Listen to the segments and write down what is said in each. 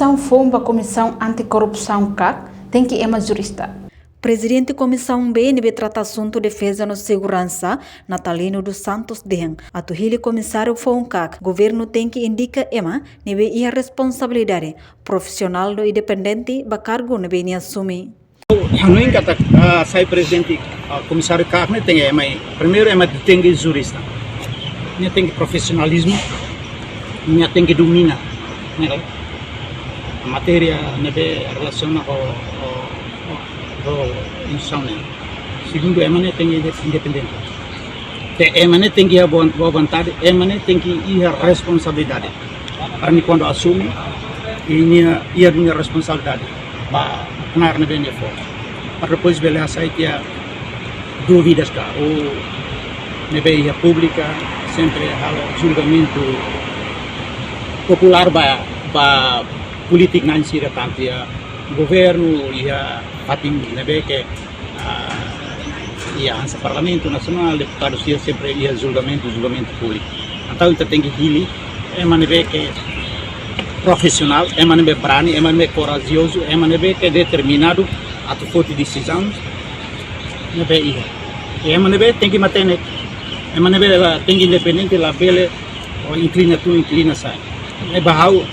Instituição FOMBA Comissão Anticorrupção CAC tem que é jurista. Presidente Comissão BNB trata assunto defesa no segurança, Natalino dos Santos Dehan. Atuhili comissário FONCAC, governo tem que indica ema, nebe ia responsabilidade profissional do independente bacargo nebe ni assumi. Hanuin kata saya presidente comissário CAC ne tem ema, primeiro ema tem que jurista, ne tem que profissionalismo, ne tem que domina, né? A matéria nebe relaciona com insomnia. Segundo, emane tem que ser independente. Emane tem que ter boa vontade, emane tem que ir a responsabilidade. Para mim, quando assume, ia minha responsabilidade. Para kenar nebe ne for. Para depois bela saya dia dúvidas cá. Ou nebe ia pública sempre halo julgamento popular ba politik nanti da tanto ya governo ia patim nebe que ia ansa parlamento nacional deputados ia sempre ia julgamento público. Então kita tem que hili nebe que profissional, nebe berani, nebe corajoso, nebe que determinado atau forte decisão nebe ia. Nebe tem que manter nebe tem que independente la bele ou inclina sai. Nebe hau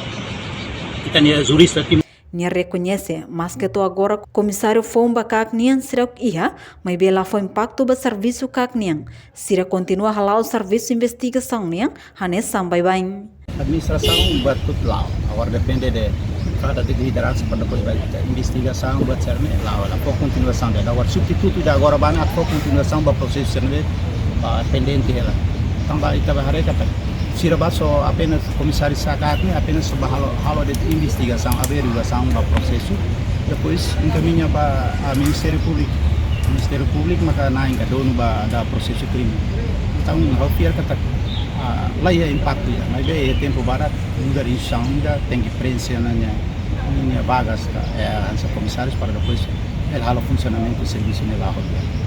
kita ni jurista Nia reconhece, mas que to agora comissário FOMBA CAC nian será ia, mas bela foi impacto ba serviço CAC nian. Sira continua halau serviço investigação nian, hanes sampai bain. Administração betul lau, agora depende de cada liderança para depois vai investigação buat serme lau, la continuação de agora substituto da agora banyak continuação ba proses serme pendente ela. Tambah kita bahare kata Sira baso apenas comissário CAC apenas halo de investigação, averiguação do processo, depois encaminha para a Ministério Público maka naik ke dono da processo crime. Então ao pior kata lá ia impacto ya, mas é tempo barato, lugar insão ainda tem que pressionarnya minha vagas essa comissários para depois ele halo funcionamento do serviço nela roda.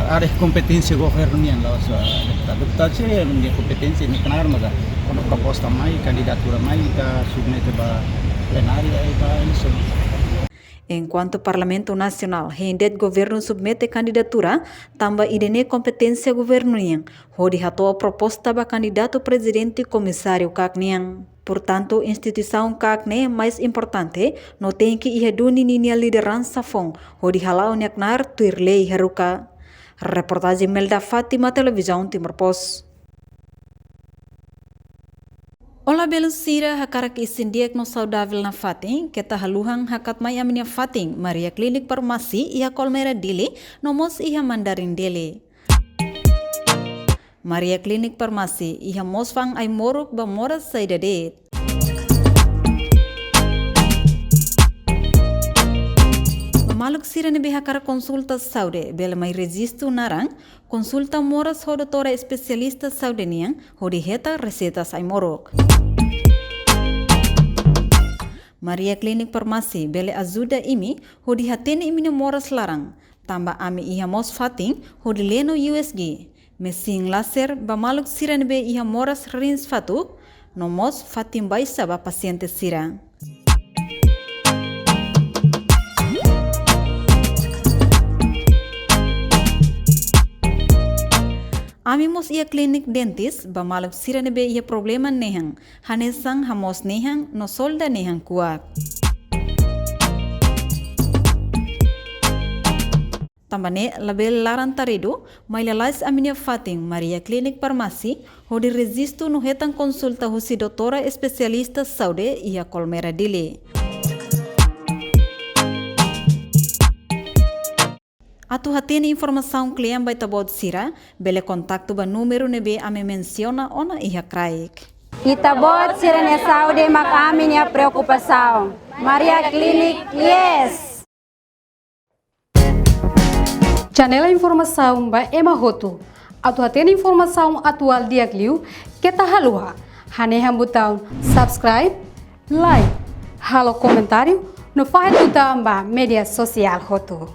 Ada kompetisi governo yang lawas deputado sih punya kompetisi ni kenar maga kalau proposta mai candidatura mai ka submete ba plenária ba isso. Enquanto o Parlamento Nacional hendet governo submete candidatura, tambah idene kompetência governo yang hodi hato proposta ba candidato presidente comissário CAC niang. Portanto, instituição CAC ne mais importante no tem que iheduni ninia liderança fong hodi halau nyaknar tuirlei haruka. Reportagem Melda Fátima, Televisão Timor Post. Olá, Belusira, hakarak isin diagnos saudável na Fatim, que haluhang hakat mai aminia Fatim, Maria Klinik Farmasi, ia Colmeira Dili, nomos ia Mandarin Dili. Maria Klinik Farmasi, ia mosfang ay morok ba moras sa idadet. Maluk sira ne behakara konsulta saude, bela mai resisto narang, konsulta moras ho doutora especialista saude niang, ho heta recetas ay morok. Maria Klinik Farmasi, bele ajuda imi, ho hatene imi ne moras larang, tamba ami iha mos fating, ho leno USG. Mesin laser ba maluk sira ne be iha moras rins fatu, no mos fatim baisa ba paciente sira. Amimos ia klinik dentis, ba maluk sira nebe ia problema nehang, hanesang hamos nehang, no solda nehang kuat. Tambane label laran tarido, mailalais aminia fating Maria Klinik Farmasi, hodi resisto no hetang konsulta husi doutora especialista saude ia Colmeira Dili. Atu hatene informação klien by tabod sira, bele kontakto ba número nebe ame menciona ona iha kraik. Itabot sira ne saúde mak amin ya preocupação. Maria Klinik, yes! Janela informação ba ema hotu. Atu hatene informação atual diagliu, kita halua. Hane hambutang subscribe, like, halo comentário, no fahit utang ba media sosial hotu.